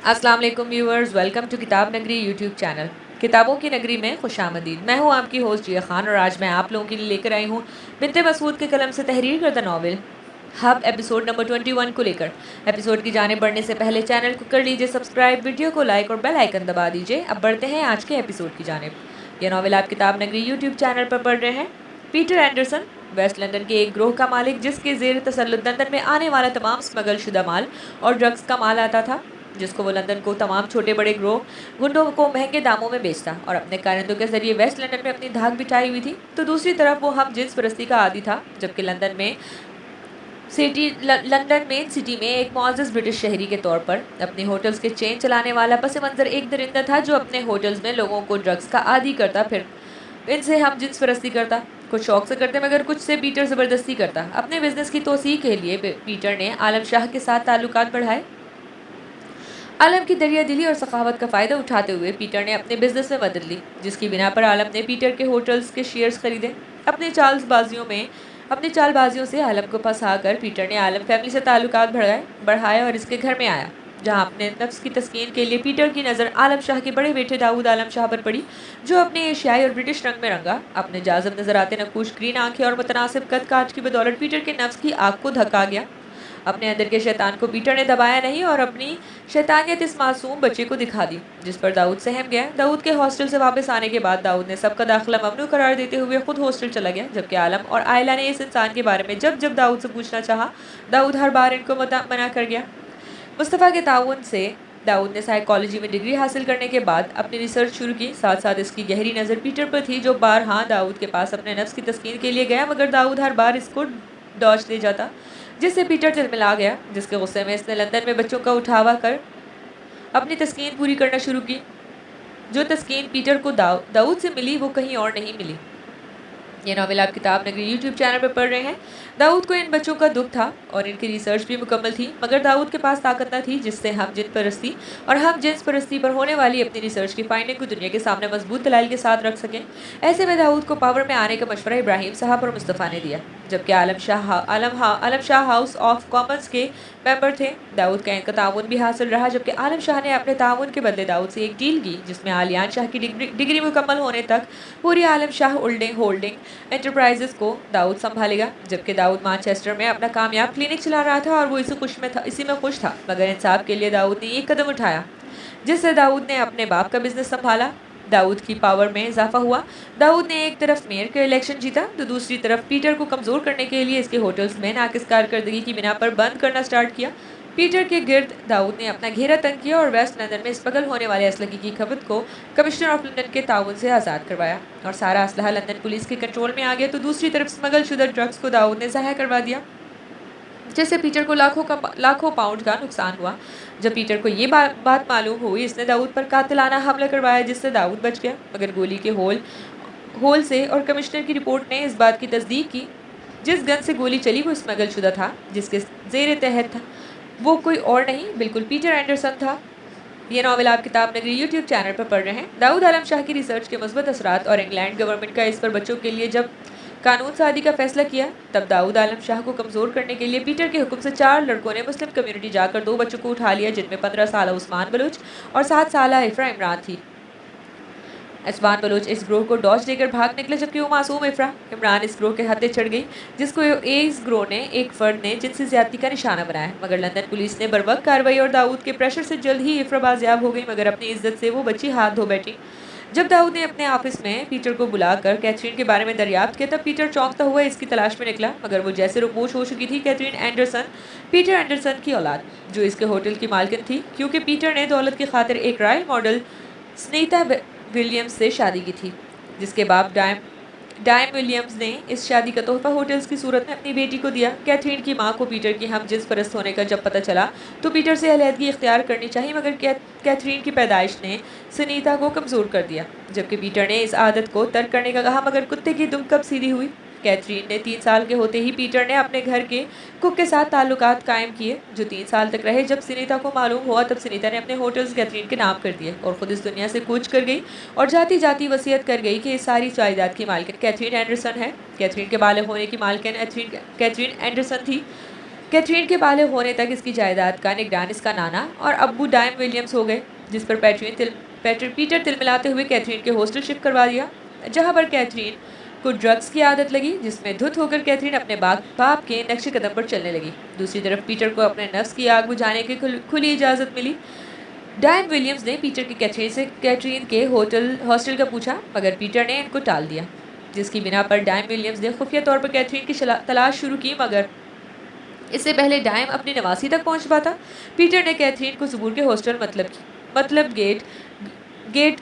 अस्सलाम वालेकुम viewers, welcome to किताब नगरी यूट्यूब चैनल। किताबों की नगरी में खुशामदीद। मैं हूं आपकी होस्ट जिया खान और आज मैं आप लोगों के लिए लेकर आई हूं बिन्ते मसूद के कलम से तहरीर करदा नावल हब एपिसोड नंबर 21 को लेकर। एपिसोड की जाने बढ़ने से पहले चैनल को कर लीजिए सब्सक्राइब, वीडियो को लाइक और बेल आइकन दबा दीजिए। अब बढ़ते हैं आज के एपिसोड की जानिब। यह नावल आप किताब नगरी यूट्यूब चैनल पर पढ़ रहे हैं। पीटर एंडरसन वेस्ट लंदन के एक ग्रोह का मालिक, जिसके जेर तसल्लुत लंदन में आने वाला तमाम स्मगल शुदा माल और ड्रग्स का माल आता था, जिसको वो लंदन को तमाम छोटे बड़े ग्रोह गुंडों को महंगे दामों में बेचता और अपने कारिंदों के जरिए वेस्ट लंदन में अपनी धाक बिछाई हुई थी। तो दूसरी तरफ वो हम जिन्स परस्ती का आदी था, जबकि लंदन मेन सिटी में एक मुअज़्ज़ज़ ब्रिटिश शहरी के तौर पर अपने होटल्स के चेन चलाने वाला पस मंज़र एक दरिंदा था, जो अपने होटल्स में लोगों को ड्रग्स का आदी करता, फिर इनसे हम जिन्स परस्ती करता। कुछ शौक से करते मगर कुछ से पीटर ज़बरदस्ती करता। अपने बिजनेस की तोसी के लिए पीटर ने आलम शाह के साथ ताल्लुकात बढ़ाए। आलम की दरिया दिली और सखावत का फ़ायदा उठाते हुए पीटर ने अपने बिजनेस में मदद ली, जिसकी बिना पर आलम ने पीटर के होटल्स के शेयर्स खरीदे। अपनी चालबाजियों से आलम को फंसाकर पीटर ने आलम फैमिली से ताल्लुकात बढ़ाए और इसके घर में आया, जहां अपने नफ्स की तस्कीन के लिए पीटर की नज़र आलम शाह के बड़े बेटे दाऊद आलम शाह पर पड़ी, जो अपने एशियाई और ब्रिटिश रंग में रंगा, अपने जाज़ब नजर आते नकूश ग्रीन आंखें और मुतनासिब कद काट की बदौलत पीटर के नफ्स की आग को धक्का गया। अपने अंदर के शैतान को पीटर ने दबाया नहीं और अपनी शैतानियत इस मासूम बच्चे को दिखा दी, जिस पर दाऊद सहम गया। दाऊद के हॉस्टल से वापस आने के बाद दाऊद ने सबका दाखिला ममनू करार देते हुए खुद हॉस्टल चला गया, जबकि आलम और आयला ने इस इंसान के बारे में जब जब दाऊद से पूछना चाहा, दाऊद हर बार इनको मना कर गया। मुस्तफ़ा के ताउन से दाऊद ने साइकोलॉजी में डिग्री हासिल करने के बाद अपनी रिसर्च शुरू की। साथ साथ इसकी गहरी नज़र पीटर पर थी, जो बारहा दाऊद के पास अपने नफ्स की तस्कीन के लिए गया, मगर दाऊद हर बार इसको डॉज ले जाता, जिससे पीटर तिलमिला गया, जिसके गुस्से में इसने लंदन में बच्चों का उठावा कर अपनी तस्कीन पूरी करना शुरू की। जो तस्कीन पीटर को दाऊद से मिली, वो कहीं और नहीं मिली। ये नावल आप किताब नगरी यूट्यूब चैनल पर पढ़ रहे हैं। दाऊद को इन बच्चों का दुख था और इनकी रिसर्च भी मुकम्मल थी, मगर दाऊद के पास ताकत न थी जिससे हम जिन्स परस्ती पर होने वाली अपनी रिसर्च की फाइंडिंग को दुनिया के सामने मजबूत दलाइल के साथ रख सकें। ऐसे में दाऊद को पावर में आने का मशवरा इब्राहिम साहब और मुस्तफ़ा ने दिया, जबकि आलम शाह हाउस ऑफ कॉमन्स के मेंबर थे। दाऊद का इनका ताउन भी हासिल रहा, जबकि आलम शाह ने अपने ताउन के बदले दाऊद से एक डील की, जिसमें आलियान शाह की डिग्री मुकम्मल होने तक पूरी आलम शाह होल्डिंग एंटरप्राइजेस को दाऊद संभालेगा। जबकि दाऊद मैनचेस्टर में अपना कामयाब क्लिनिक चला रहा था और वो इसी में खुश था, मगर इंसाफ के लिए दाऊद ने एक कदम उठाया, जिससे दाऊद ने अपने बाप का बिजनेस संभाला। दाऊद की पावर में इजाफा हुआ। दाऊद ने एक तरफ मेयर का इलेक्शन जीता, तो दूसरी तरफ पीटर को कमज़ोर करने के लिए इसके होटल्स में नाकिस कारकर्दगी की बिना पर बंद करना स्टार्ट किया। पीटर के गिर्द दाऊद ने अपना घेरा तंग किया और वेस्ट लंदन में स्मगल होने वाले असलहे की खपत को कमिश्नर ऑफ लंदन के ताउन से आज़ाद करवाया और सारा असलहा लंदन पुलिस के कंट्रोल में आ गया। तो दूसरी तरफ स्मगल शुदा ड्रग्स को दाऊद ने ज़ाया करवा दिया, जिससे पीटर को लाखों पाउंड का नुकसान हुआ। जब पीटर को ये बात मालूम हुई, इसने दाऊद पर कातिलाना हमला करवाया, जिससे दाऊद बच गया, मगर गोली के होल से और कमिश्नर की रिपोर्ट ने इस बात की तस्दीक की, जिस गन से गोली चली वो स्मगल शुदा था, जिसके जेर तहत था वो कोई और नहीं बिल्कुल पीटर एंडरसन था। ये नावल आप किताब नगरी यूट्यूब चैनल पर पढ़ रहे हैं। दाऊद आलम शाह की रिसर्च के मुस्बत असरात और इंग्लैंड गवर्नमेंट का इस पर बच्चों के लिए जब कानून सादी का फैसला किया, तब दाऊद आलम शाह को कमज़ोर करने के लिए पीटर के हुक्म से 4 लड़कों ने मुस्लिम कम्युनिटी जाकर 2 बच्चों को उठा लिया, जिनमें 15 साल उस्मान बलूच और 7 साल इफ्रा इमरान थी। उस्मान बलूच इस ग्रोह को डॉज देकर भाग निकले, जबकि वो मासूम इफ्रा इमरान इस ग्रोह के हत्थे चढ़ गई, जिसको इस ग्रोह ने एक फ़र्द ने जिनसी ज़्यादती का निशाना बनाया। मगर लंदन पुलिस ने बरवक्त कार्रवाई और दाऊद के प्रेशर से जल्द ही इफ्रा बाजियाब हो गई, मगर अपनी इज्जत से वो बच्ची हाथ धो बैठी। जब दाऊद ने अपने ऑफिस में पीटर को बुलाकर कैथरीन के बारे में दरियाफ्त किया, तब पीटर चौंकता हुआ इसकी तलाश में निकला, मगर वो जैसे रुपोश हो चुकी थी। कैथरीन एंडरसन पीटर एंडरसन की औलाद, जो इसके होटल की मालकिन थी, क्योंकि पीटर ने दौलत की खातिर एक रॉयल मॉडल स्नीता विलियम्स से शादी की थी, जिसके बाप डायम विलियम्स ने इस शादी का तोहफा होटल्स की सूरत में अपनी बेटी को दिया। कैथरीन की मां को पीटर की हम जिन्स परस्त होने का जब पता चला, तो पीटर से अलहदगी इख्तियार करनी चाहिए, मगर कैथरीन की पैदाइश ने सुनीता को कमज़ोर कर दिया, जबकि पीटर ने इस आदत को तर्क करने का कहा, मगर कुत्ते की दुम कब सीधी हुई। कैथरीन ने 3 साल के होते ही पीटर ने अपने घर के कुक के साथ ताल्लुकात कायम किए, जो 3 साल तक रहे। जब सुनीता को मालूम हुआ, तब सुनीता ने अपने होटल्स कैथरीन के नाम कर दिए और ख़ुद इस दुनिया से कूच कर गई और जाती जाती वसीयत कर गई कि इस सारी जायदाद की मालकिन कैथरीन एंडरसन है। कैथरीन के बालिग होने की मालकिन कैथरीन एंडरसन थी। कैथरीन के बालिग होने तक इसकी जायदाद का निगरान इसका नाना और अब्बू डायम विलियम्स हो गए, जिस पर पीटर तिलमिलाते हुए कैथरीन के हॉस्टल शिफ्ट करवा दिया, जहां पर कैथरीन को ड्रग्स की आदत लगी, जिसमें धुत होकर कैथरीन अपने बाप के नक्शे कदम पर चलने लगी। दूसरी तरफ पीटर को अपने नफ्स की आग बुझाने की खुली इजाज़त मिली। डायन विलियम्स ने पीटर की कैथरीन के हॉस्टल का पूछा, मगर पीटर ने इनको टाल दिया, जिसकी बिना पर डायन विलियम्स ने खुफिया तौर पर कैथरीन की तलाश शुरू की, मगर इससे पहले डायम अपनी नवासी तक पहुंच पाता, पीटर ने कैथरीन को ज़बूर के हॉस्टल मतलब गेट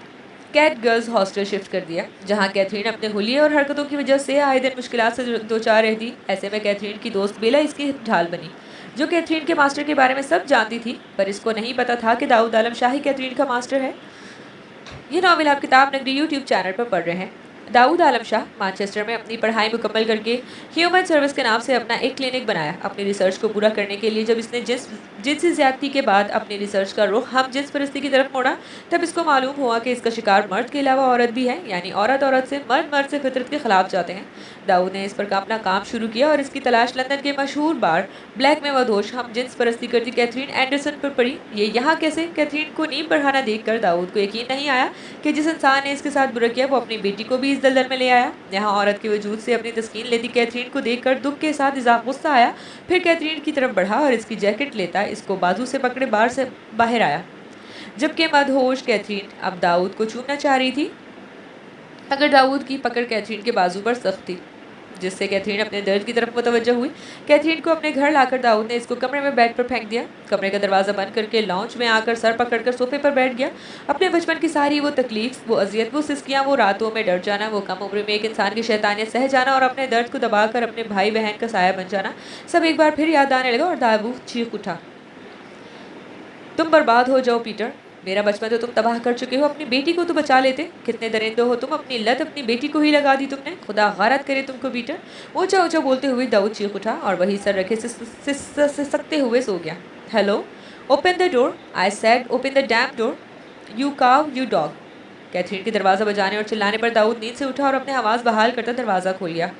कैट गर्ल्स हॉस्टल शिफ्ट कर दिया, जहां कैथरीन अपने हुलिये और हरकतों की वजह से आए दिन मुश्किलात से दो चार रहती। ऐसे में कैथरीन की दोस्त बेला इसकी ढाल बनी, जो कैथरीन के मास्टर के बारे में सब जानती थी, पर इसको नहीं पता था कि दाऊद आलम शाही कैथरीन का मास्टर है। ये नावल आप किताब नगरी यूट्यूब चैनल पर पढ़ रहे हैं। दाऊद आलम शाह मैनचेस्टर में अपनी पढ़ाई मुकम्मल करके ह्यूमन सर्विस के नाम से अपना एक क्लिनिक बनाया। अपनी रिसर्च को पूरा करने के लिए जब इसने जिनसी ज्यादती के बाद अपनी रिसर्च का रुख हम जिन्स परस्ती की तरफ मोड़ा, तब इसको मालूम हुआ कि इसका शिकार मर्द के अलावा औरत भी है, यानी औरत से, मर्द से फितरत के खिलाफ जाते हैं। दाऊद ने इस पर अपना काम शुरू किया और इसकी तलाश लंदन के मशहूर बार ब्लैक में मदहोश हम जिन्स परस्ती करती कैथरीन एंडरसन पर पड़ी। ये यहाँ कैसे? कैथरीन को नींद बढ़ाना देखकर दाऊद को यकीन नहीं आया कि जिस इंसान ने इसके साथ बुरा किया वो अपनी बेटी को भी इस दलदल में ले आया। यहाँ औरत के वजूद से अपनी तस्कीन लेती कैथरीन को देखकर दुख के साथ इजाफा गुस्सा आया। फिर कैथरीन की तरफ बढ़ा और इसकी जैकेट लेता इसको बाजू से पकड़े बार से बाहर आया, जबकि मदहोश कैथरीन अब दाऊद को चूमना चाह रही थी, मगर दाऊद की पकड़ कैथरीन के बाजू पर सख्त थी, जिससे कैथरीन अपने दर्द की तरफ मुतवज्जह हुई। कैथरीन को अपने घर लाकर दाऊद ने इसको कमरे में बेड पर फेंक दिया। कमरे का दरवाज़ा बंद करके लॉन्च में आकर सर पकड़कर सोफे पर बैठ गया। अपने बचपन की सारी वो तकलीफ, वो अजियत, वो सिस्कियाँ, वो रातों में डर जाना, वो कम उम्र में एक इंसान की शैतानियत सह जाना और अपने दर्द को दबाकर अपने भाई बहन का साया बन जाना, सब एक बार फिर याद आने लगा और दाऊद चीख उठा, तुम बर्बाद हो जाओ पीटर, मेरा बचपन तो तुम तबाह कर चुके हो, अपनी बेटी को तो बचा लेते। कितने दरिंदे हो तुम, अपनी लत अपनी बेटी को ही लगा दी तुमने, खुदा गारत करे तुमको पीटर। ऊंचा ऊंचा बोलते हुए दाऊद चीख उठा और वही सर रखे सिसकते हुए सो गया। Hello, open the door, I said open the dam door, you काव यू डॉग। कैथरीन के दरवाज़ा बजाने और चिल्लाने पर दाऊद नींद से उठा और अपने आवाज़ बहाल करता दरवाज़ा खोल लिया।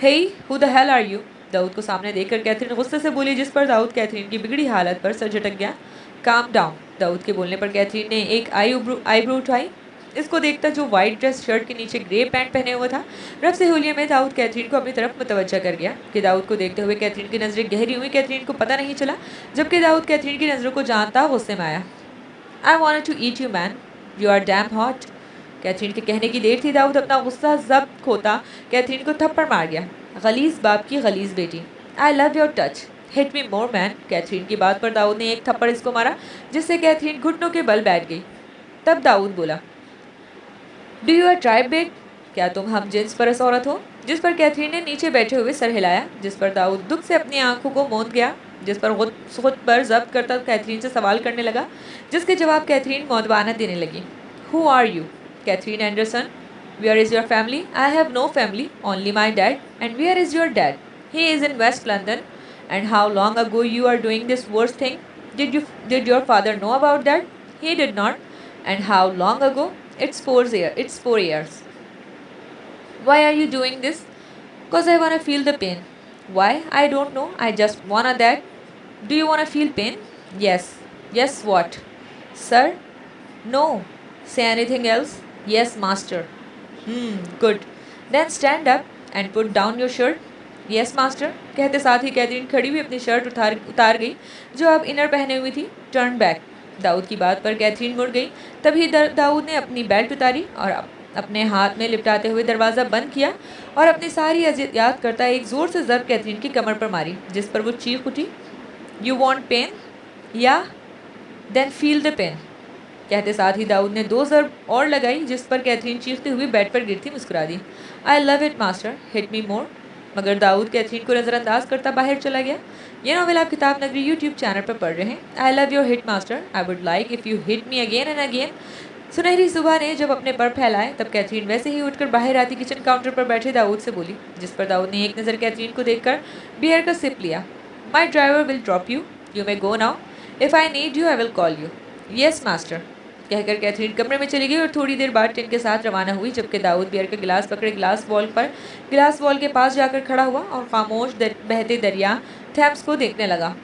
Hey, who the hell are you? Dawood को सामने देखकर कैथरीन गुस्से से बोली, जिस पर दाऊद कैथरीन की बिगड़ी हालत पर सर झटक गया। Calm down. दाऊद के बोलने पर कैथरीन ने एक आईब्रो उठाई। इसको देखता, जो वाइट ड्रेस शर्ट के नीचे ग्रे पैंट पहने हुआ था, रब से हुलिये में दाऊद कैथरीन को अपनी तरफ मुतवज्जा कर गया कि दाऊद को देखते हुए कैथरीन की नज़रें गहरी हुई। कैथरीन को पता नहीं चला, जबकि दाऊद कैथरीन की नज़रों को जानता गुस्से में आया। I want to eat you man, you are damn hot. Catherine के कहने की देर थी, दाऊद अपना गुस्सा जब्त खोता कैथरीन को थप्पड़ मार गया। गलीज बाप की गलीज बेटी, I love your touch, hit me more man. Catherine की बात पर दाऊद ने एक थप्पड़ इसको मारा, जिससे कैथरीन घुटनों के बल बैठ गई। तब दाऊद बोला, डू यू आर ट्राइब बेट, क्या तुम हम जिन्स परस औरत हो? जिस पर कैथरीन ने नीचे बैठे हुए सर हिलाया, जिस पर दाऊद दुख से अपनी आंखों को मूंद गया, जिस पर खुद पर जब्त करता कैथरीन से सवाल करने लगा, जिसके जवाब कैथरीन मौदबाना देने लगी। Who are you? Catherine Anderson. Where is your family? I have no family, only my dad. And where is your dad? He is in West London. And how long ago you are doing this worst thing? Did your father know about that? He did not. And how long ago? It's 4 years. Why are you doing this? Cause I wanna feel the pain. Why? I don't know. I just wanna that. Do you wanna feel pain? Yes. Yes, what? Sir? No. Say anything else? Yes, master. Good. Then stand up and put down your shirt. Yes master. कहते साथ ही Catherine खड़ी हुई अपनी shirt उतार गई, जो अब inner पहने हुई थी। Turn back. दाऊद की बात पर कैथरीन मुड़ गई। तभी दाऊद ने अपनी बेल्ट उतारी और अपने हाथ में लिपटाते हुए दरवाज़ा बंद किया और अपनी सारी अजियत याद करता एक ज़ोर से ज़रब कैथरीन की कमर पर मारी, जिस पर वो चीख उठी, you want pain? Yeah? Then feel the pain. कहते साथ ही दाऊद ने 2 ज़रब और लगाई, जिस पर कैथरीन चीखते हुए बेड पर गिरती मुस्कुरा दी। I love it master, hit me more. मगर दाऊद कैथरीन को नज़रअंदाज करता बाहर चला गया। ये नावल आप किताब नगरी यूट्यूब चैनल पर पढ़ रहे हैं। आई love your hit master, I would like if you hit me again and again. सुनहरी सुबह ने जब अपने पर फैलाए, तब कैथरीन वैसे ही उठकर बाहर आती किचन काउंटर पर बैठे दाऊद से बोली, जिस पर दाऊद ने एक नज़र कैथरीन को देखकर बियर का सिप लिया। माई driver will drop you, you may go now, if I need you I will call you. Yes master, कहकर कैथरीन कमरे में चली गई और थोड़ी देर बाद टिन के साथ रवाना हुई, जबकि दाऊद बियर का गिलास पकड़े ग्लास वॉल के पास जाकर खड़ा हुआ और खामोश बहते दरिया थैम्स को देखने लगा।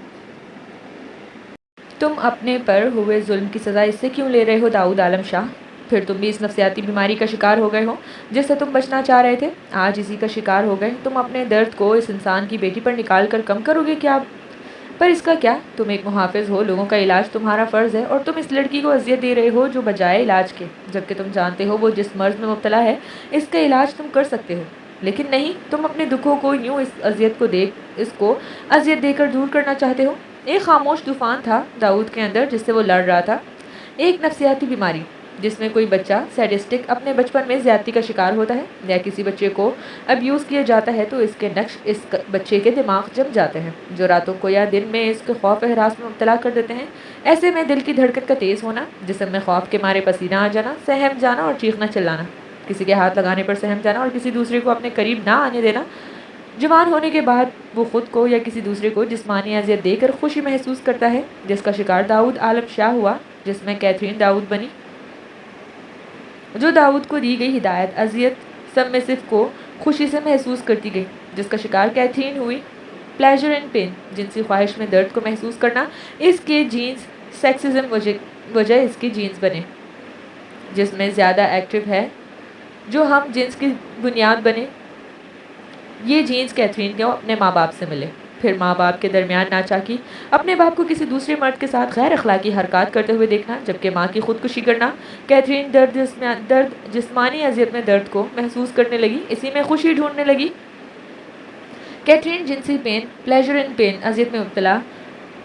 तुम अपने पर हुए जुल्म की सज़ा इससे क्यों ले रहे हो दाऊद आलम शाह? फिर तुम भी इस नफसियाती बीमारी का शिकार हो गए हो जिससे तुम बचना चाह रहे थे। आज इसी का शिकार हो गए। तुम अपने दर्द को इस इंसान की बेटी पर निकाल कर कम करोगे क्या? पर इसका क्या? तुम एक मुहाफिज हो, लोगों का इलाज तुम्हारा फ़र्ज़ है और तुम इस लड़की को अजियत दे रहे हो जो बजाय इलाज के, जबकि तुम जानते हो वो जिस मर्ज़ में मुब्तला है इसका इलाज तुम कर सकते हो। लेकिन नहीं, तुम अपने दुखों को यूँ इस अजियत को देख इसको अजियत देकर दूर करना चाहते हो। एक खामोश तूफान था दाऊद के अंदर जिससे वो लड़ रहा था। एक नफसियाती बीमारी जिसमें कोई बच्चा सैडिस्टिक अपने बचपन में ज़्यादती का शिकार होता है या किसी बच्चे को अब्यूज़ किया जाता है तो इसके नक्श इस बच्चे के दिमाग जम जाते हैं जो रातों को या दिन में इसके खौफ और हरास में मुब्तला कर देते हैं। ऐसे में दिल की धड़कन का तेज़ होना, जिस्म में खौफ के मारे पसीना आ जाना, सहम जाना और चीखना चिल्लाना, किसी के हाथ लगाने पर सहम जाना और किसी दूसरे को अपने करीब ना आने देना। जवान होने के बाद वो खुद को या किसी दूसरे को जिस्मानी अजियत देकर खुशी महसूस करता है, जिसका शिकार दाऊद आलम शाह हुआ, जिसमें कैथरीन दाऊद बनी। जो दाऊद को दी गई हिदायत अजियत सबमिसिव को खुशी से महसूस करती गई, जिसका शिकार कैथरीन हुई। प्लेजर एंड पेन, जिनसी ख्वाहिश में दर्द को महसूस करना, इसके जीन्स सेक्सिज्म वजह इसके जीन्स बने, जिसमें ज़्यादा एक्टिव है जो हम जिन्स की बुनियाद बने। ये जीन्स कैथरीन को अपने माँ बाप से मिले। फिर माँ बाप के दरमियान नाचाकी, अपने बाप को किसी दूसरे मर्द के साथ गैर अखलाकी हरकत करते हुए देखना, जबकि माँ की खुदकुशी करना। कैथरीन दर्द जिस्मानी अजियत में दर्द को महसूस करने लगी, इसी में खुशी ढूंढने लगी। कैथरीन जिनसी पेन, प्लेजर एंड पेन,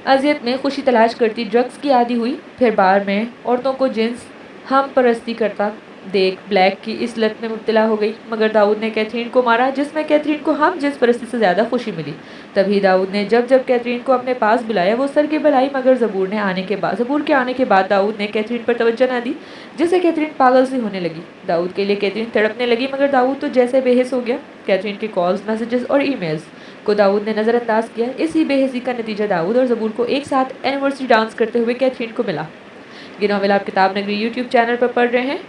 अजियत में खुशी तलाश करती ड्रग्स की आदी हुई। फिर बार में औरतों को जिन्स हम परस्ती करता देख ब्लैक की इस लत में मुब्तला हो गई। मगर दाऊद ने कैथरीन को मारा, जिसमें कैथरीन को हम जिस परस्ती से ज़्यादा खुशी मिली। तभी दाऊद ने जब जब कैथरीन को अपने पास बुलाया वो सर के बलाई, मगर ज़बूर के आने के बाद दाऊद ने कैथरीन पर तवज्जो न दी, जिससे कैथरीन पागल सी होने लगी। दाऊद के लिए कैथरीन तड़पने लगी, मगर दाऊद तो जैसे बेहिस हो गया। कैथरीन के कॉल्स, मैसेजेस और ईमेल्स को दाऊद ने नज़रअंदाज किया। इसी बेहिसी का नतीजा दाऊद और ज़बूर को एक साथ एनिवर्सरी डांस करते हुए कैथरीन को मिला। ये नॉवेल आप किताब नगरी यूट्यूब चैनल पर पढ़ रहे हैं।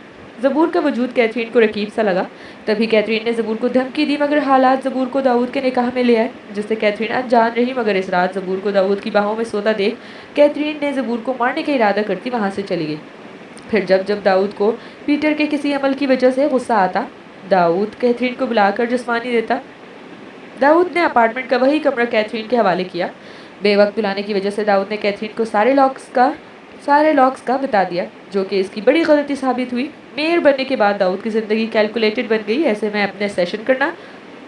ज़बूर का वजूद कैथरीन को रकीब सा लगा। तभी कैथरीन ने ज़बूर को धमकी दी, मगर हालात ज़बूर को दाऊद के निकाह में ले आए, जिससे कैथरीन अनजान रही। मगर इस रात ज़बूर को दाऊद की बाहों में सोता देख कैथरीन ने ज़बूर को मारने का इरादा करती वहाँ से चली गई। फिर जब जब दाऊद को पीटर के किसी अमल की वजह से गुस्सा आता, दाऊद कैथरीन को बुलाकर जिस्मानी देता। दाऊद ने अपार्टमेंट का वही कमरा कैथरीन के हवाले किया। बेवक्त बुलाने की वजह से दाऊद ने कैथरीन को सारे लॉक्स का बता दिया, जो कि इसकी बड़ी गलती साबित हुई। मेयर बनने के बाद दाऊद की ज़िंदगी कैलकुलेटेड बन गई। ऐसे में अपने सेशन करना,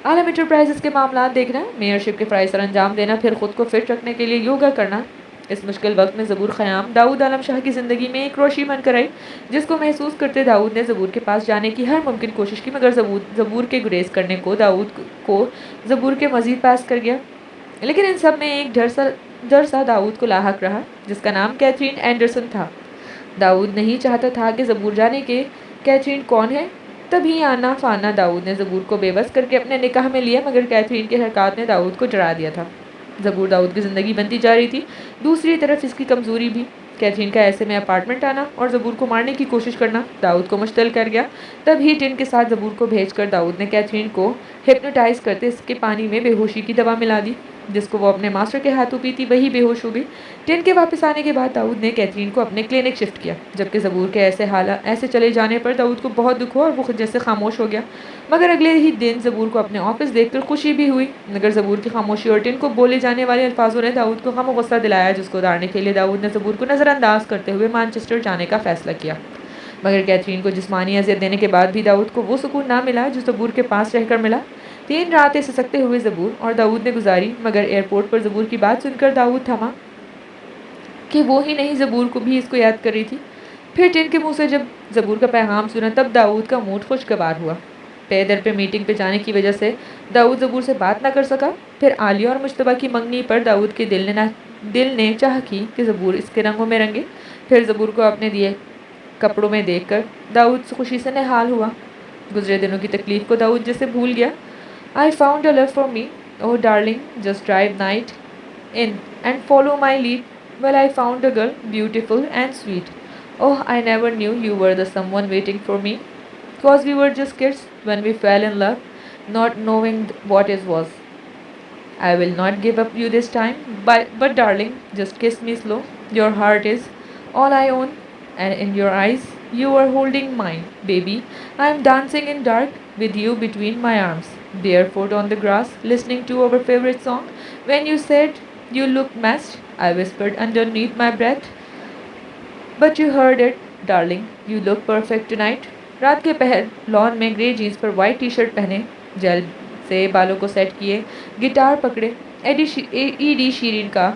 आलम इंटरप्राइजेस के मामला देखना, मेयरशिप के फ़राइज़ सर अंजाम देना, फिर ख़ुद को फिट रखने के लिए योगा करना। इस मुश्किल वक्त में ज़बूर ख़याम दाऊद आलम शाह की ज़िंदगी में एक रोशनी बनकर आई, जिसको महसूस करते दाऊद ने ज़बूर के पास जाने की हर मुमकिन कोशिश की, मगर ज़बूर के गुरेज करने को दाऊद को ज़बूर के मज़ीद पास कर गया। लेकिन इन सब में एक डर सा दाऊद को लाहक रहा, जिसका नाम कैथरीन एंडरसन था। दाऊद नहीं चाहता था कि ज़बूर जाने के कैथरीन कौन है। तभी आना फाना दाऊद ने ज़बूर को बेबस करके अपने निकाह में लिया, मगर कैथरीन के हरकत ने दाऊद को डरा दिया था। ज़बूर दाऊद की ज़िंदगी बनती जा रही थी, दूसरी तरफ इसकी कमज़ोरी भी। कैथरीन का ऐसे में अपार्टमेंट आना और ज़बूर को मारने की कोशिश करना दाऊद को मुश्तिल कर गया। तभी टिन के साथ ज़बूर को भेजकर दाऊद ने कैथरीन को हिप्नोटाइज़ करते इसके पानी में बेहोशी की दवा मिला दी, जिसको वो अपने मास्टर के हाथों पीती वही बेहोश हो गई। टिन के वापस आने के बाद दाऊद ने कैथरीन को अपने क्लिनिक शिफ्ट किया, जबकि ज़बूर के ऐसे चले जाने पर दाऊद को बहुत दुख हुआ और वो खुद जैसे खामोश हो गया। मगर अगले ही दिन ज़बूर को अपने ऑफिस देखकर खुशी भी हुई, मगर ज़बूर की खामोशी और टिन को बोले जाने वाले अल्फाजों ने दाऊद को गम और गुस्सा दिलाया, जिसको उतारने के लिए दाऊद ने ज़बूर को नज़रअंदाज करते हुए मैनचेस्टर जाने का फ़ैसला किया। मगर कैथरीन को जिस्मानी अजियत देने के बाद भी दाऊद को वो सुकून ना मिला जो ज़बूर के पास रहकर मिला। 3 रातें ससकते हुए ज़बूर और दाऊद ने गुजारी, मगर एयरपोर्ट पर ज़बूर की बात सुनकर दाऊद थमा कि वो ही नहीं, ज़बूर को भी इसको याद कर रही थी। फिर टिन के मुंह से जब ज़बूर का पैगाम सुना, तब दाऊद का मूड खुशगवार हुआ। पे दर पे मीटिंग पे जाने की वजह से दाऊद ज़बूर से बात ना कर सका। फिर आलिया और मुश्तबा की मंगनी पर दाऊद के दिल ने चाह की कि ज़बूर इसके रंगों में रंगे। फिर ज़बूर को अपने दिए कपड़ों में देखकर दाऊद खुशी से निहाल हुआ। गुजरे दिनों की तकलीफ़ को दाऊद जैसे भूल गया। I found a love for me, oh darling, just drive night in and follow my lead. Well, I found a girl, beautiful and sweet. Oh, I never knew you were the someone waiting for me. 'Cause we were just kids when we fell in love, not knowing what it was. I will not give up you this time, but darling, just kiss me slow. Your heart is all I own, and in your eyes, you are holding mine, baby. I am dancing in dark with you between my arms, barefoot on the grass, listening to our favorite song. When you said you looked messed, I whispered underneath my breath, but you heard it, darling. You look perfect tonight. रात के पहर lawn में grey jeans पर white T shirt पहने, jail से बालों को set किए, गिटार पकड़े, ईडी शीरीन का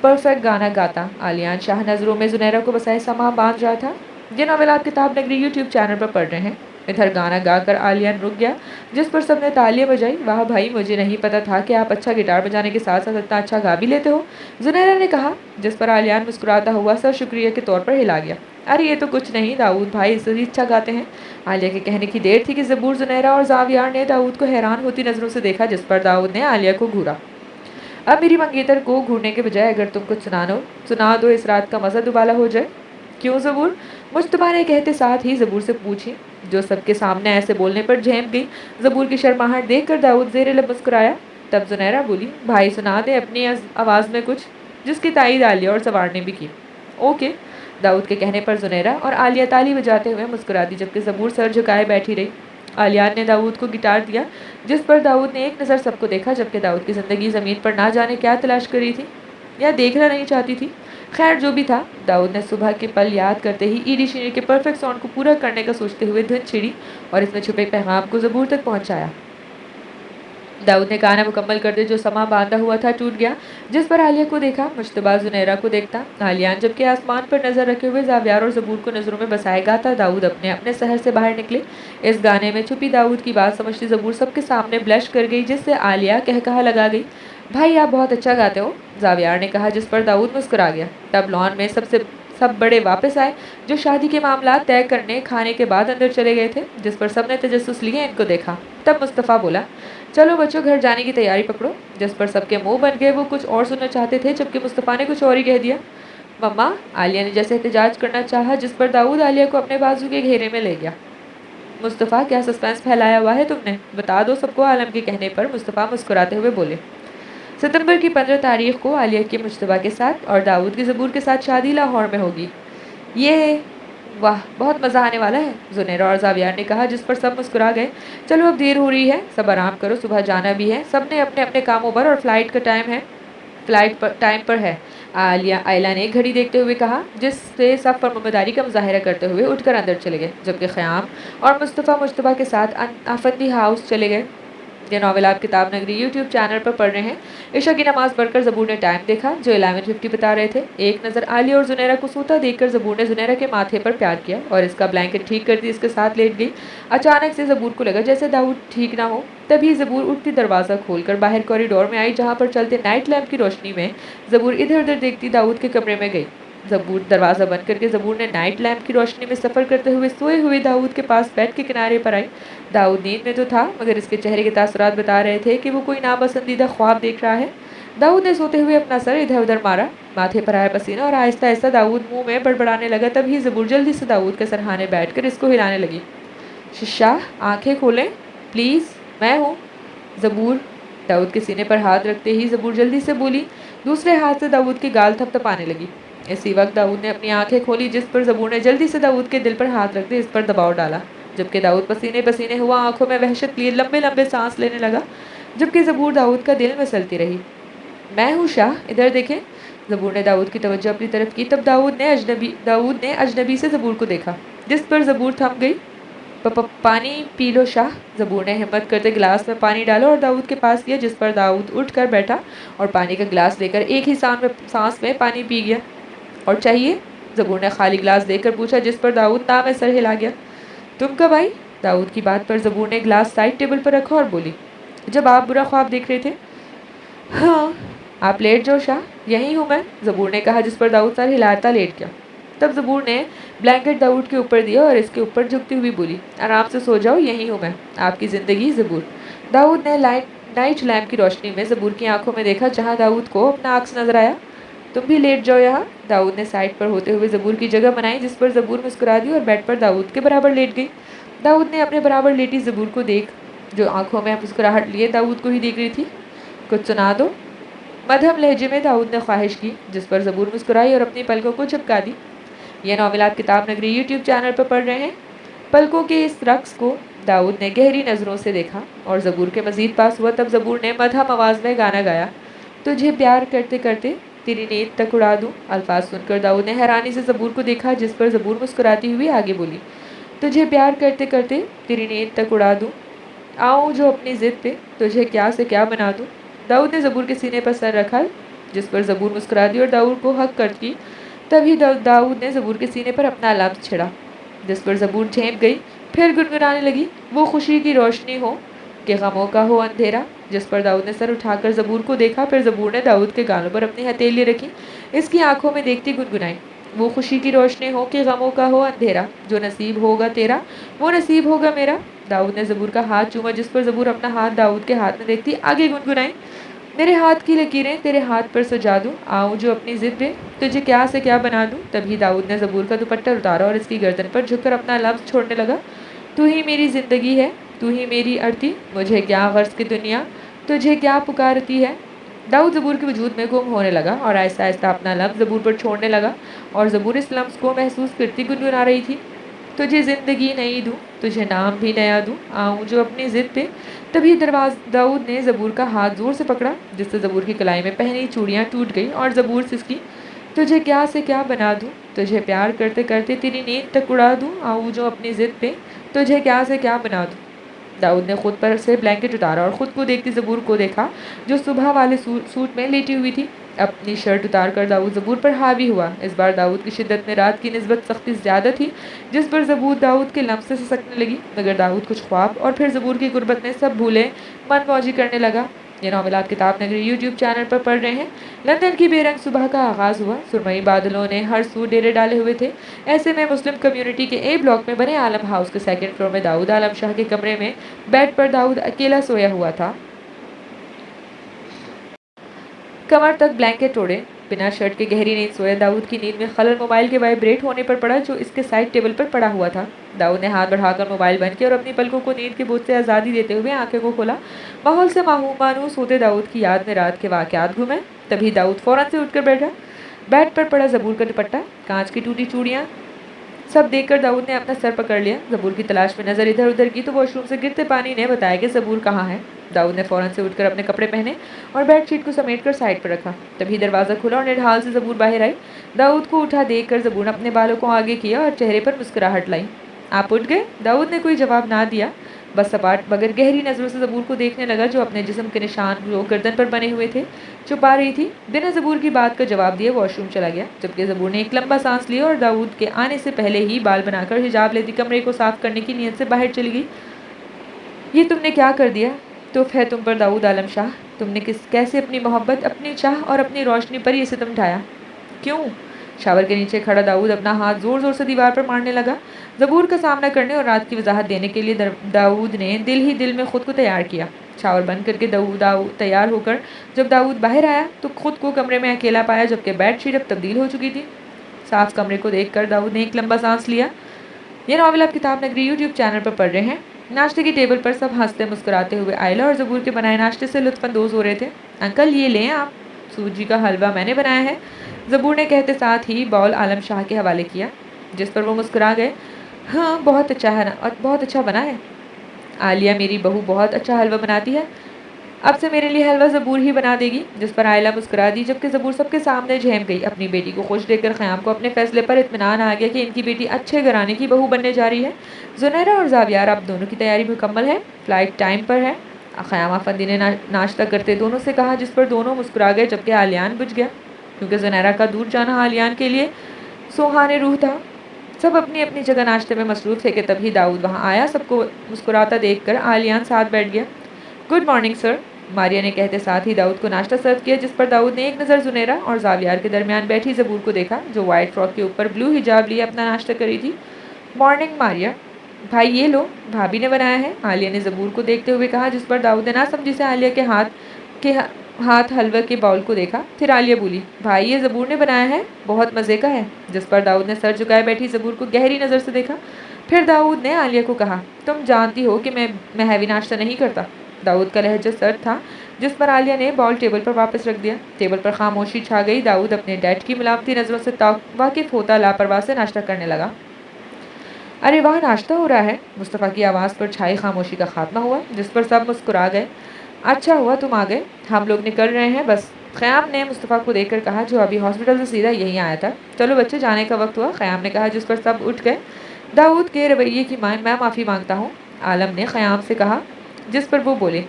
परफेक्ट गाना गाता आलियान शाह नज़रों में जुनैरा को बसाए समा बांध रहा था। ये नावल आप किताब नगरी यूट्यूब चैनल पर पढ़ रहे हैं। इधर गाना गाकर आलियान रुक गया, जिस पर सबने तालियां बजाई। वाह भाई, मुझे नहीं पता था कि आप अच्छा गिटार बजाने के साथ साथ इतना अच्छा गा भी लेते हो, जुनैरा ने कहा, जिस पर आलियान मुस्कुराता हुआ सर शुक्रिया के तौर पर हिला गया। अरे ये तो कुछ नहीं, दाऊद भाई सही अच्छा गाते हैं। आलिया के कहने की देर थी कि ज़बूर, जुनैरा और जावियार ने दाऊद को हैरान होती नज़रों से देखा, जिस पर दाऊद ने आलिया को घूरा। अब मेरी मंगेतर को घूरने के बजाय अगर तुम कुछ सुना दो, इस रात का मज़ा दुबाला हो जाए। क्यों ज़बूर? मुश्तबा ने कहते साथ ही ज़बूर से पूछी, जो सबके सामने ऐसे बोलने पर झेम गई। ज़बूर की शर्माहट देखकर दाऊद ज़ेरे लब मुस्कुराया। तब जुनैरा बोली, भाई सुना दे अपनी आवाज़ में कुछ, जिसकी तायीद आलिया और सवार ने भी की। ओके। दाऊद के कहने पर जुनैरा और आलिया ताली बजाते हुए मुस्कुरा दी, जबकि ज़बूर सर झुकाए बैठी रही। आलियान ने दाऊद को गिटार दिया, जिस पर दाऊद ने एक नज़र सबको देखा, जबकि दाऊद की ज़िंदगी ज़मीन पर ना जाने क्या तलाश करी थी या देखना नहीं चाहती थी। खैर जो भी था, दाऊद ने सुबह के पल याद करते ही ईडी शीरी के परफेक्ट साउंड को पूरा करने का सोचते हुए धुन छिड़ी और इसमें छुपे पैगाम को ज़बूर तक पहुंचाया। दाऊद ने गाना मुकम्मल कर दे, जो समा बांधा हुआ था टूट गया, जिस पर आलिया को देखा, मुश्तबा जुनैरा को देखता, आलियान जबकि आसमान पर नजर रखे हुए जावियार और ज़बूर को नज़रों में बसाए गाता दाऊद अपने अपने शहर से बाहर निकले। इस गाने में छुपी दाऊद की बात समझती ज़बूर सबके सामने ब्लश कर गई, जिससे आलिया कहकहा लगा गई, भाई आप बहुत अच्छा गाते हो, जावियार ने कहा, जिस पर दाऊद मुस्कुरा गया। तब लॉन में सब बड़े वापस आए, जो शादी के मामला तय करने खाने के बाद अंदर चले गए थे, जिस पर सबने तजस्सुस लिए इनको देखा। तब मुस्तफ़ा बोला, चलो बच्चों घर जाने की तैयारी पकड़ो, जिस पर सबके मुंह बन गए। वो कुछ और सुनना चाहते थे, जबकि मुस्तफ़ा ने कुछ और ही कह दिया। मम्मा, आलिया ने जैसे एहतजाज करना चाहा, जिस पर दाऊद आलिया को अपने बाजू के घेरे में ले गया। मुस्तफ़ा, क्या सस्पेंस फैलाया हुआ है तुमने, बता दो सबको। आलम के कहने पर मुस्तफ़ा मुस्कुराते हुए बोले, सितंबर की 15 तारीख को आलिया की मुश्तबा के साथ और दाऊद की ज़बूर के साथ शादी लाहौर में होगी। ये वाह, बहुत मज़ा आने वाला है, जुनैरा और जावियार ने कहा, जिस पर सब मुस्कुरा गए। चलो अब देर हो रही है, सब आराम करो, सुबह जाना भी है। सब ने अपने अपने कामों पर, और फ्लाइट पर टाइम पर है। आयला ने घड़ी देखते हुए कहा, जिससे सब फर्माबरदारी का मुजाहिरा करते हुए उठकर अंदर चले गए, जबकि ख़याम और मुस्तफ़ा मुश्तबा के साथ आफंदी हाउस चले गए। ये नावल आप किताब नगरी यूट्यूब चैनल पर पढ़ रहे हैं। इशा की नमाज़ पढ़कर ज़बूर ने टाइम देखा, जो 11:50 बता रहे थे। एक नज़र आलिया और जुनैरा को सोता देखकर ज़बूर ने जुनैरा के माथे पर प्यार किया और इसका ब्लैंकेट ठीक कर दी, इसके साथ लेट गई। अचानक से ज़बूर को लगा जैसे दाऊद ठीक ना हो। तभी ज़बूर उठती दरवाज़ा खोलकर बाहर कॉरिडोर में आई, जहाँ पर चलते नाइट लैम्प की रोशनी में ज़बूर इधर उधर देखती दाऊद के कमरे में गई। ज़बूर दरवाज़ा बंद करके ज़बूर ने नाइट लैम्प की रोशनी में सफ़र करते हुए सोए हुए दाऊद के पास बेड के किनारे पर आई। दाऊद नींद में तो था, मगर इसके चेहरे के तासुरात बता रहे थे कि वो कोई नापसंदीदा ख्वाब देख रहा है। दाऊद ने सोते हुए अपना सर इधर उधर मारा, माथे पर आया पसीना और आहिस्ता आहिस्ता दाऊद मुंह में बड़बड़ाने लगा। तभी ज़बूर जल्दी से दाऊद के सरहाने बैठकर इसको हिलाने लगी। शिशा, आंखें खोलें प्लीज़, मैं हूँ। ज़बूर, दाऊद के सीने पर हाथ रखते ही ज़बूर जल्दी से बोली, दूसरे हाथ से दाऊद की गाल थपथपाने लगी। इसी वक्त दाऊद ने अपनी आंखें खोली, जिस पर ज़बूर ने जल्दी से दाऊद के दिल पर हाथ रख दे इस पर दबाव डाला, जबकि दाऊद पसीने पसीने हुआ आंखों में वहशत लिए लंबे लंबे सांस लेने लगा, जबकि ज़बूर दाऊद का दिल मसलती रही। मैं हूँ शाह, इधर देखें। ज़बूर ने दाऊद की तवज्जो अपनी तरफ की। तब दाऊद ने अजनबी से ज़बूर को देखा, जिस पर ज़बूर थम गई। पानी पी लो शाह। ज़बूर ने हिम्मत करते गिलास में पानी डाला और दाऊद के पास किया, जिस पर दाऊद उठकर बैठा और पानी का गिलास लेकर एक ही सांस में पानी पी गया। और चाहिए? ज़बूर ने खाली गिलास देकर पूछा, जिस पर दाऊद ना में सर हिला गया। तुम कब आई? दाऊद की बात पर ज़बूर ने गिलास साइड टेबल पर रखा और बोली, जब आप बुरा ख्वाब देख रहे थे। हाँ, आप लेट जाओ शाह, यहीं हूँ मैं, ज़बूर ने कहा, जिस पर दाऊद सर हिलाता लेट गया। तब ज़बूर ने ब्लैंकेट दाऊद के ऊपर दिया और इसके ऊपर झुकती हुई बोली, आराम से सो जाओ, यहीं हूँ मैं, आपकी ज़िंदगी ज़बूर। दाऊद ने नाइट लैम्प की रोशनी में ज़बूर की आंखों में देखा, जहाँ दाऊद को अपना अक्स नजर आया। तुम भी लेट जाओ यहाँ। दाऊद ने साइड पर होते हुए ज़बूर की जगह बनाई, जिस पर ज़बूर मुस्कुरा दी और बेड पर दाऊद के बराबर लेट गई। दाऊद ने अपने बराबर लेटी ज़बूर को देख, जो आंखों में मुस्कुराहट लिए दाऊद को ही देख रही थी। कुछ सुना दो। मध्यम लहजे में दाऊद ने ख्वाहिश की, जिस पर ज़बूर मुस्कुराई और अपनी पलकों को चिपका दी। यह नॉवेल आप किताब नगरी यूट्यूब चैनल पर पढ़ रहे हैं। पलकों के इस रक्स को दाऊद ने गहरी नज़रों से देखा और ज़बूर के मज़ीद पास हुआ। तब ज़बूर ने मध्यम आवाज़ में गाना गाया, तुझे प्यार करते करते तेरी नींद तक उड़ा दूँ। अल्फाज सुनकर दाऊद ने हैरानी से ज़बूर को देखा, जिस पर ज़बूर मुस्कुराती हुई आगे बोली, तुझे प्यार करते करते तेरी नींद तक उड़ा दूँ, आऊँ जो अपनी ज़िद पे, तुझे क्या से क्या बना दूँ। दाऊद ने ज़बूर के सीने पर सर रखा, जिस पर ज़बूर मुस्कुरा दी और दाऊद को हक कर की। तभी दाऊद ने ज़बूर के सीने पर अपना लफ्ज़ छिड़ा, जिस पर ज़बूर झेंप गई। फिर गुनगुनाने लगी, वो खुशी की रोशनी हो कि गमों का हो अंधेरा। जिस पर दाऊद ने सर उठाकर ज़बूर को देखा। फिर ज़बूर ने दाऊद के गालों पर अपनी हथेली रखी, इसकी आंखों में देखती गुनगुनाई, वो खुशी की रोशनी हो कि गमों का हो अंधेरा, जो नसीब होगा तेरा वो नसीब होगा मेरा। दाऊद ने ज़बूर का हाथ चूमा, जिस पर ज़बूर अपना हाथ दाऊद के हाथ में देखती आगे गुनगुनाई, मेरे हाथ की लकीरें तेरे हाथ पर सजा दूँ, आऊँ जो अपनी ज़िद पे, तुझे क्या से क्या बना दूँ। तभी दाऊद ने ज़बूर का दुपट्टा उतारा और इसकी गर्दन पर झुककर अपना लफ्ज़ छोड़ने लगा, तू ही मेरी ज़िंदगी है, तू ही मेरी अर्थी, मुझे क्या गर्ज़ की दुनिया, तुझे क्या पुकारती है। दाऊद ज़बूर के वजूद में गुम होने लगा और आहिस्ता आहिस्ता अपना लफ्ज़ ज़बूर पर छोड़ने लगा और ज़बूर इस लफ्ज़ को महसूस करती गुनगुना रही थी, तुझे ज़िंदगी नई दूँ, तुझे नाम भी नया दूँ, आऊँ जो अपनी ज़िद पे। तभी दाऊद ने ज़बूर का हाथ ज़ोर से पकड़ा, जिससे ज़बूर की कलाई में पहनी चूड़ियाँ टूट गई और ज़बूर सिसकी, तुझे क्या से क्या बना दूँ, तुझे प्यार करते करते तेरी नींद तक उड़ा दूँ, आऊँ जो अपनी ज़िद पे, तुझे क्या से क्या बना दूँ। दाऊद ने खुद पर से ब्लैंकेट उतारा और ख़ुद को देखती ज़बूर को देखा, जो सुबह वाले सूट में लेटी हुई थी। अपनी शर्ट उतार कर दाऊद ज़बूर पर हावी हुआ। इस बार दाऊद की शिद्दत में रात की निस्बत सख्ती ज़्यादा थी, जिस पर ज़बूर दाऊद के लम्स से सिसकने लगी। मगर दाऊद कुछ ख्वाब और फिर ज़बूर की गुर्बत ने सब भूले मन मौजी करने लगा। ये नॉवेल आप किताब नगरी यूट्यूब चैनल पर पढ़ रहे हैं। लंदन की बेरंग सुबह का आगाज़ हुआ। सुरमई बादलों ने हर सू डेरे डाले हुए थे। ऐसे में मुस्लिम कम्युनिटी के ए ब्लॉक में बने आलम हाउस के सेकंड फ्लोर में दाऊद आलम शाह के कमरे में बेड पर दाऊद अकेला सोया हुआ था, कमर तक ब्लैंकेट ओढ़े, बिना शर्ट के गहरी नींद सोया। दाऊद की नींद में खलल मोबाइल के वाइब्रेट होने पर पड़ा, जो इसके साइड टेबल पर पड़ा हुआ था। दाऊद ने हाथ बढ़ाकर मोबाइल बंद किया और अपनी पलकों को नींद के बोझ से आज़ादी देते हुए आंखें को खोला। माहौल से मानूस होते दाऊद की याद में रात के वाक़यात घूमे। तभी दाऊद फ़ौरन से उठकर बैठा। बेड पर पड़ा ज़बूर का दुपट्टा, कांच की टूटी चूड़ियाँ, सब देखकर दाऊद ने अपना सर पकड़ लिया। ज़बूर की तलाश में नज़र इधर उधर की तो वॉशरूम से गिरते पानी ने बताया कि ज़बूर कहाँ है। दाऊद ने फ़ौरन से उठकर अपने कपड़े पहने और बेडशीट को समेटकर साइड पर रखा। तभी दरवाज़ा खुला और निढाल से ज़बूर बाहर आई। दाऊद को उठा देखकर ज़बूर ने अपने बालों को आगे किया और चेहरे पर मुस्कुराहट लाई। आप उठ गए? दाऊद ने कोई जवाब ना दिया, बस सपाट मगर गहरी नज़रों से ज़बूर को देखने लगा, जो अपने जिस्म के निशान जो गर्दन पर बने हुए थे छुपा रही थी। बिना ज़बूर की बात का जवाब दिए वॉशरूम चला गया। जबकि ज़बूर ने एक लंबा सांस लिया और दाऊद के आने से पहले ही बाल बनाकर हिजाब लेती कमरे को साफ करने की नीयत से बाहर चली गई। ये तुमने क्या कर दिया? तोफ है तुम पर दाऊद आलम शाह, तुमने कैसे अपनी मोहब्बत, अपनी चाह और अपनी रोशनी पर ये सितम ढाया? क्यों? शावर के नीचे खड़ा दाऊद अपना हाथ ज़ोर ज़ोर से दीवार पर मारने लगा। ज़बूर का सामना करने और रात की वजाहत देने के लिए दाऊद ने दिल ही दिल में खुद को तैयार किया। शावर बंद करके दाऊद तैयार होकर जब दाऊद बाहर आया तो खुद को कमरे में अकेला पाया, जबकि बेडशीट अब तब्दील हो चुकी थी। साफ कमरे को देखकर दाऊद ने एक लंबा सांस लिया। यह नॉवेल आप किताब नगरी यूट्यूब चैनल पर पढ़ रहे हैं। नाश्ते की टेबल पर सब हंसते मुस्कुराते हुए आयला और ज़बूर के बनाए नाश्ते से लुत्फ़अंदोज़ हो रहे थे। अंकल ये लें आप, सूजी का हलवा मैंने बनाया है, ज़बूर ने कहते साथ ही बाउल आलम शाह के हवाले किया, जिस पर वो मुस्कुरा गए। हाँ बहुत अच्छा है ना, और बहुत अच्छा बना है। आलिया मेरी बहू बहुत अच्छा हलवा बनाती है, अब से मेरे लिए हलवा ज़बूर ही बना देगी। जिस पर आयला मुस्कुरा दी, जबकि ज़बूर सबके सामने झेम गई। अपनी बेटी को खुश देखकर ख़याम को अपने फैसले पर इत्मीनान आ गया कि इनकी बेटी अच्छे घराने की बहू बनने जा रही है। ज़ुनैरा और ज़ावियार अब दोनों की तैयारी मुकम्मल है, फ़्लाइट टाइम पर है। ख़याम अफंदी ने नाश्ता करते दोनों से कहा, जिस पर दोनों मुस्कुरा गए, जबकि आलियान बुझ गया, क्योंकि ज़ुनैरा का दूर जाना आलियान के लिए सुहाने रूह था। सब अपनी अपनी जगह नाश्ते में मसरूफ़ थे कि तभी दाऊद वहाँ आया। सबको मुस्कुराता देखकर आलियान साथ बैठ गया। गुड मॉर्निंग सर, मारिया ने कहते साथ ही दाऊद को नाश्ता सर्व किया, जिस पर दाऊद ने एक नज़र ज़ुनैरा और ज़ावियार के दरमियान बैठी ज़बूर को देखा, जो वाइट फ्रॉक के ऊपर ब्लू हिजाब लिए अपना नाश्ता करी थी। मॉर्निंग मारिया, भाई ये लो, भाभी ने बनाया है, आलिया ने ज़बूर को देखते हुए कहा, जिस पर दाऊद ने ना समझी से आलिया के हाथ हलवे के बाउल को देखा। फिर आलिया बोली, भाई ये ज़बूर ने बनाया है, बहुत मज़े का है। जिस पर दाऊद ने सर झुकाए बैठी ज़बूर को गहरी नज़र से देखा। फिर दाऊद ने आलिया को कहा, तुम जानती हो कि मैं हैवी नाश्ता नहीं करता। दाऊद का लहजा सर्द था, जिस पर आलिया ने बॉल टेबल पर वापस रख दिया। टेबल पर खामोशी छा गई। दाऊद अपने डैड की मिलावटी नजरों से वाकिफ होता लापरवाह से नाश्ता करने लगा। अरे वाह, नाश्ता हो रहा है। मुस्तफ़ा की आवाज़ पर छाई खामोशी का खात्मा हुआ, जिस पर सब मुस्कुरा गए। अच्छा हुआ तुम आ गए, हम लोग निकल रहे हैं बस। क़याम ने मुस्तफ़ा को देखकर कहा, जो अभी हॉस्पिटल से सीधा यहीं आया था। चलो बच्चे, जाने का वक्त हुआ, क़याम ने कहा, जिस पर सब उठ गए। दाऊद के रवैये की मैं माफ़ी मांगता हूँ, आलम ने क़याम से कहा, जिस पर वो बोले,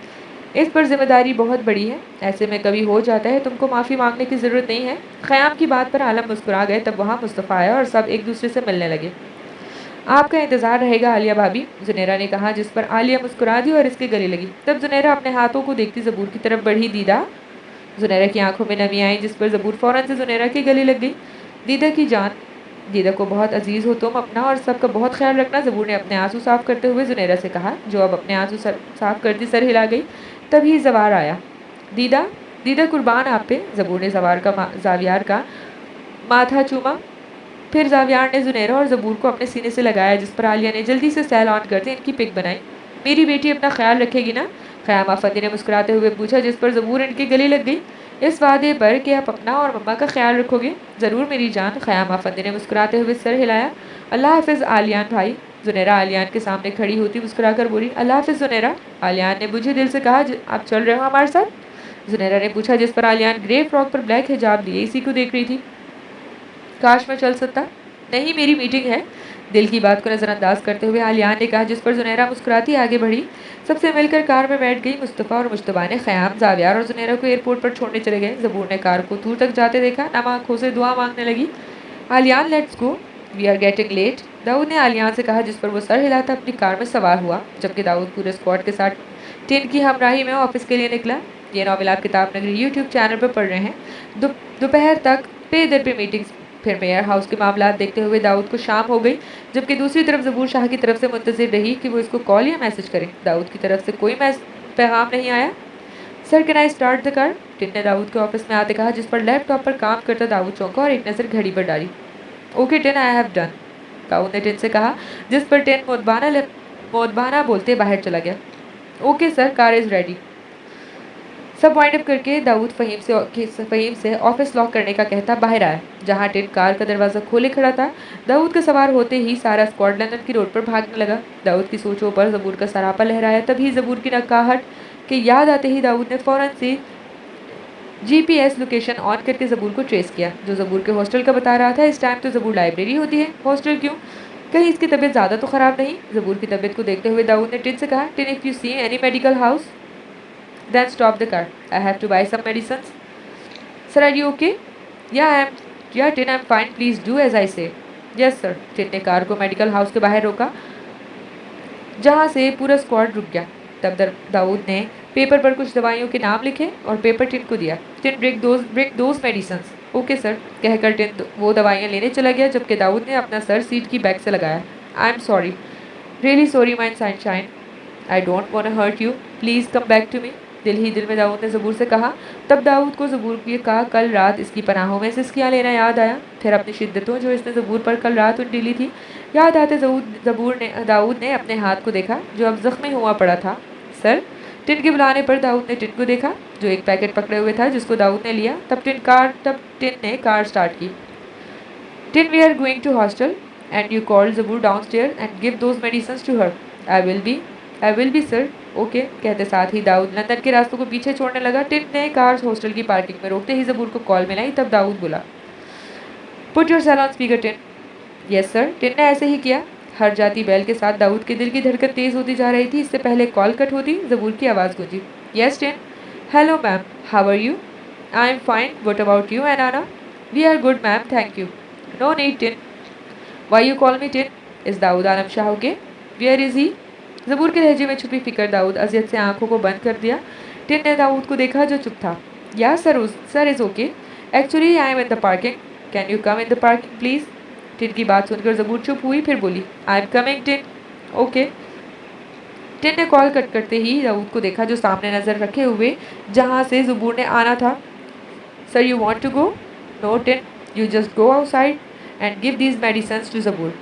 इस पर जिम्मेदारी बहुत बड़ी है, ऐसे में कभी हो जाता है, तुमको माफ़ी मांगने की ज़रूरत नहीं है। क़याम की बात पर आलम मुस्कुरा गए। तब वहाँ मुस्तफ़ा आया और सब एक दूसरे से मिलने लगे। आपका इंतज़ार रहेगा आलिया भाभी, जुनेरा ने कहा, जिस पर आलिया मुस्कुरा दी और इसके गले लगी। तब जुनेरा अपने हाथों को देखती ज़बूर की तरफ बढ़ी। दीदा। जुनेरा की आंखों में नमी आई, जिस पर ज़बूर फ़ौरन से जुनेरा के गले लग गई। दीदा की जान, दीदा को बहुत अजीज़ हो तुम, अपना और सबका बहुत ख्याल रखना। ज़बूर ने अपने आंसू साफ करते हुए जुनेरा से कहा, जो अब अपने आंसू साफ करती सर हिला गई। तभी ज़वार आया। दीदा, दीदा कुर्बान आप पे। ज़बूर ने ज़ावियार का माथा चूमा। फिर ज़ावियार ने जुनेरा और ज़बूर को अपने सीने से लगाया, जिस पर आलिया ने जल्दी से सेल ऑन करते इनकी पिक बनाई। मेरी बेटी अपना ख्याल रखेगी ना? क़याम आफंदी ने मुस्कुराते हुए पूछा, जिस पर ज़बूर इनके गले लग गई। इस वादे पर कि आप अपना और मम्मा का ख्याल रखोगे? ज़रूर मेरी जान, क़याम आफंदी ने मुस्कुराते हुए सर हिलाया। अल्लाह हाफ़िज़ आलियान भाई। जुनेरा आलियान के सामने खड़ी होती मुस्कुराकर बोली, अल्लाह हाफ़िज़ जुनेरा। आलियान ने बुझे दिल से कहा, आप चल रहे हो हमारे साथ? जुनेरा ने पूछा, जिस पर आलियान ग्रे फ्रॉक पर ब्लैक हिजाब लिए इसी को देख रही थी। काश मैं चल सकता। नहीं, मेरी मीटिंग है। दिल की बात को नज़रअंदाज करते हुए आलियान ने कहा, जिस पर जुनेरा मुस्कुराती आगे बढ़ी। सबसे मिलकर कार में बैठ गई। मुस्तफ़ा और मुश्तबा ने क़याम, ज़ावियार और जुनेरा को एयरपोर्ट पर छोड़ने चले गए। ज़बूर ने कार को दूर तक जाते देखा, नम आँखों से दुआ मांगने लगी। Aliyan, let's go, we are getting late. Dawood ने आलियान से कहा, जिस पर वो सर हिलाता अपनी कार में सवार हुआ। जबकि दाऊद पूरे स्क्वाड के साथ टिन की हमराही में ऑफिस के लिए निकला। ये नॉवेल आप किताब नगरी यूट्यूब चैनल पर पढ़ रहे हैं। दोपहर तक पे दर पे मीटिंग्स। फिर मेयर हाउस के मामला देखते हुए दाऊद को शाम हो गई, जबकि दूसरी तरफ ज़बूर शाह की तरफ से मुंतज़िर रही कि वो इसको कॉल या मैसेज करें। दाऊद की तरफ से कोई पैगाम नहीं आया। Sir, can I start the car? Tin ने दाऊद के ऑफिस में आते कहा, जिस पर लैपटॉप पर काम करता दाऊद चौंका और एक नज़र घड़ी पर डाली। Okay Tin, I have done, Dawood ने टिन से कहा, जिस पर टिन मोदबाना बोलते बाहर चला गया। Okay sir, car is ready. सब वाइंड अप करके दाऊद फ़हीम से ऑफिस लॉक करने का कहता बाहर आया, जहां टिन कार का दरवाज़ा खोले खड़ा था। दाऊद का सवार होते ही सारा स्क्वाड लंदन की रोड पर भागने लगा। दाऊद की सोचों पर ज़बूर का सरापा लहराया। तभी ज़बूर की नकाहट के याद आते ही दाऊद ने फ़ौरन से GPS लोकेशन ऑन करके ज़बूर को ट्रेस किया, जो ज़बूर के हॉस्टल का बता रहा था। इस टाइम तो ज़बूर लाइब्रेरी होती है, हॉस्टल क्यों? कहीं इसकी तबीयत ज़्यादा तो ख़राब नहीं? ज़बूर की तबीयत को देखते हुए दाऊद ने टिन से कहा, tin, if you see any medical house then stop the car. I have to buy some medicines. Sir, are you okay? Yeah, Tin, I'm fine. Please do as I say. Yes, sir. Tin ने car को medical house के बाहर रोका, जहाँ से पूरा squad रुक गया। तब दाऊद ने पेपर पर कुछ दवाइयों के नाम लिखे और पेपर टिन को दिया। Tin, break those medicines. Okay sir, कहकर टिन वो दवाइयाँ लेने चला गया, जबकि दाऊद ने अपना सर सीट की बैग से लगाया। I am sorry, really sorry my sunshine, I don't want to hurt you, please come back to me. दिल ही दिल में दाऊद ने ज़बूर से कहा। तब दाऊद को ज़बूर की कहा कल रात इसकी पनाहों में सिस्कियाँ लेना याद आया। फिर अपनी शिद्दतों जो इसने ज़बूर पर कल रात उंडेली थी याद आते दाऊद ने अपने हाथ को देखा, जो अब ज़ख्मी हुआ पड़ा था। सर, टिन के बुलाने पर दाऊद ने टिन को देखा, जो एक पैकेट पकड़े हुए था, जिसको दाऊद ने लिया। तब टिन ने कार स्टार्ट की। Tin, we are going to hostel and you call Zaboor downstair and give those medicines to her. I will be sir. Okay, कहते साथ ही दाऊद लंदन के रास्तों को पीछे छोड़ने लगा। टिन ने कार हॉस्टल की पार्किंग में रोकते ही ज़बूर को कॉल मिलाई। तब दाऊद बोला, put your cell on speaker Tin. Yes sir, Tin ने ऐसे ही किया। हर जाती बैल के साथ दाऊद के दिल की धड़कन तेज़ होती जा रही थी। इससे पहले कॉल कट होती, ज़बूर की आवाज़ गूंजी, yes Tin. Hello ma'am, how are you? I am fine, what about you and Anna? We are good ma'am, thank you. No need Tin. Why you call me Tin? Is Dawood Alam Shah okay? Where is he? Zaboor के लहजे में छुपी फिक्र दाऊद अजियत से आंखों को बंद कर दिया। टिन ने दाऊद को देखा, जो चुप था। या sir is okay, actually I am in the parking, can you come in the parking please? Tin की बात सुनकर ज़बूर चुप हुई, फिर बोली, I am coming tin. Okay. Tin ने कॉल कट करते ही दाऊद को देखा, जो सामने नज़र रखे हुए जहाँ से ज़बूर ने आना था। Sir, you want to go? No Tin, you just go outside and give these medicines to Zaboor.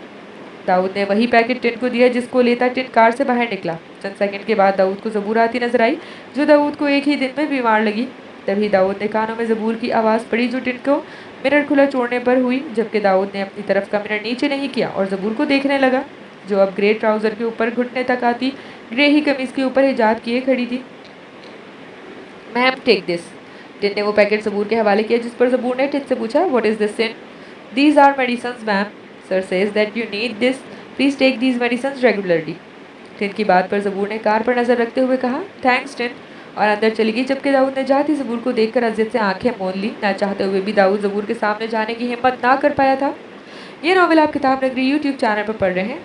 Dawood ने वही पैकेट टिन को दिया जिसको लेता टिन कार से बाहर निकला। चंद सेकंड के बाद दाऊद को ज़बूर आती नजर आई, जो दाऊद को एक ही दिन में बीमार लगी। तभी दाऊद ने कानों में ज़बूर की आवाज़ पड़ी, जो टिन को मिरर खुला छोड़ने पर हुई, जबकि दाऊद ने अपनी तरफ का मिरर नीचे नहीं किया और ज़बूर को देखने लगा, जो अब ग्रे ट्राउज़र के ऊपर घुटने तक आती ग्रे ही कमीज़ के ऊपर हिजाब किए खड़ी थी। Ma'am take this. टिन ने वो पैकेट ज़बूर के हवाले किया, जिस पर ज़बूर ने टिन से पूछा, what is this Tin? These are medicines ma'am. Sir says that you need this, please take these medicines regularly. Tin की बात पर ज़बूर ने कार पर नज़र रखते हुए कहा, थैंक्स टिन, और अंदर चली गई, जबकि दाऊद ने जाती ज़बूर को देखकर अजियत से आंखें मोल ली। ना चाहते हुए भी दाऊद ज़बूर के सामने जाने की हिम्मत ना कर पाया था। ये नावल आप किताब नगरी यूट्यूब चैनल पर पढ़ रहे हैं।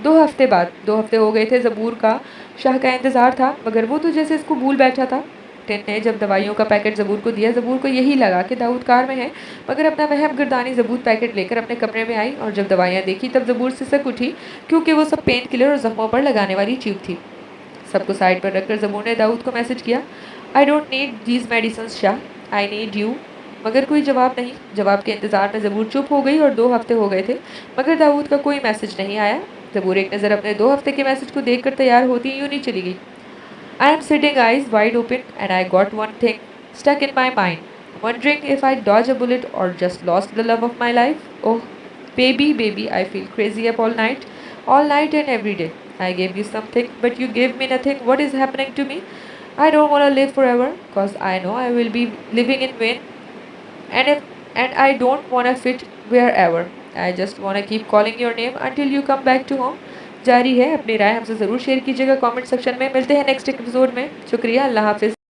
2 हफ्ते बाद 2 हफ्ते हो गए थे। ज़बूर का शाह का इंतज़ार था, मगर वो तो जैसे इसको भूल बैठा था। टिन ने जब दवाइयों का पैकेट ज़बूर को दिया, ज़बूर को यही लगा कि दाऊद कार में है, मगर अपना वहम गर्दानी ज़बूर पैकेट लेकर अपने कमरे में आई, और जब दवाइयाँ देखी तब ज़बूर सिसक उठी, क्योंकि वो सब पेन किलर और ज़ख्मों पर लगाने वाली चीज़ थी। सबको साइड पर रखकर ज़बूर ने दाऊद को मैसेज किया, I don't need these medicine Shah, I need you. मगर कोई जवाब नहीं। जवाब के इंतज़ार में ज़बूर चुप हो गई, और 2 हफ्ते हो गए थे, मगर दाऊद का कोई मैसेज नहीं आया। ज़बूर एक नज़र अपने 2 हफ्ते के मैसेज को देखकर तैयार होती यूँ नहीं चली गई। I am sitting eyes wide open, and I got one thing stuck in my mind, wondering if I'd dodge a bullet or just lost the love of my life. Oh, baby, baby, I feel crazy up all night and every day. I gave you something, but you gave me nothing. What is happening to me? I don't want to live forever, cause I know I will be living in vain, and I don't want to fit wherever. I just want to keep calling your name until you come back to home. जारी है। अपनी राय हमसे ज़रूर share कीजिएगा comment section में। मिलते हैं next episode में। शुक्रिया, अल्लाह हाफिज़।